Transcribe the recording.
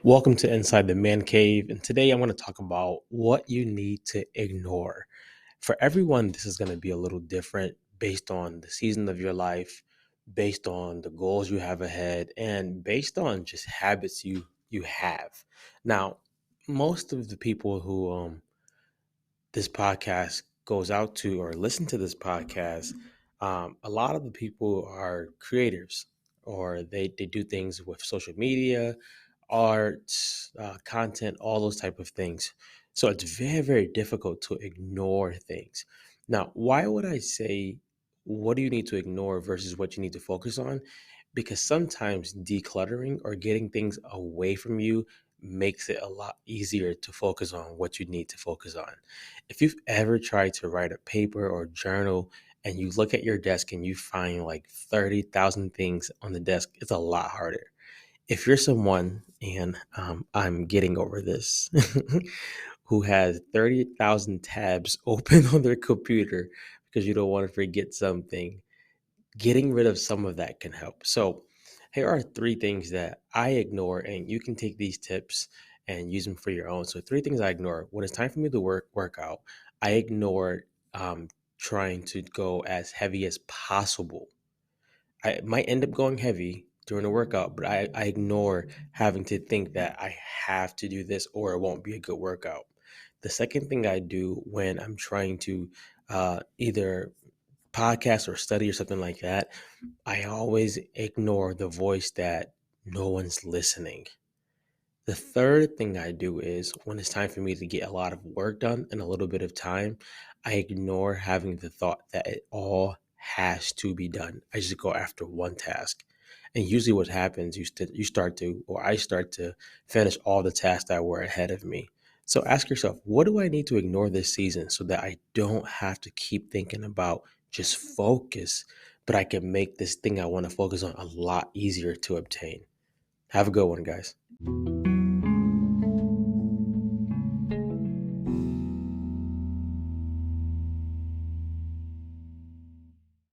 Welcome to Inside the Man Cave, and today I want to talk about what you need to ignore. For everyone, this is going to be a little different based on the season of your life, based on the goals you have ahead, and based on just habits you have. Now, most of the people who this podcast goes out to or listen to this podcast, a lot of the people are creators or they do things with social media, art, content, all those type of things. So it's very, very difficult to ignore things. Now, why would I say what do you need to ignore versus what you need to focus on? Because sometimes decluttering or getting things away from you makes it a lot easier to focus on what you need to focus on. If you've ever tried to write a paper or journal and you look at your desk and you find like 30,000 things on the desk, it's a lot harder. If you're someone, and I'm getting over this, who has 30,000 tabs open on their computer because you don't want to forget something, getting rid of some of that can help. So, here are three things that I ignore, and you can take these tips and use them for your own. So, three things I ignore when it's time for me to work out. I ignore um, trying to go as heavy as possible. I might end up going heavy during a workout, but I ignore having to think that I have to do this or it won't be a good workout. The second thing I do when I'm trying to either podcast or study or something like that, I always ignore the voice that no one's listening. The third thing I do is when it's time for me to get a lot of work done in a little bit of time, I ignore having the thought that it all has to be done. I just go after one task. And usually what happens, you start to, or I start to finish all the tasks that were ahead of me. So ask yourself, what do I need to ignore this season so that I don't have to keep thinking about just focus, but I can make this thing I want to focus on a lot easier to obtain? Have a good one, guys.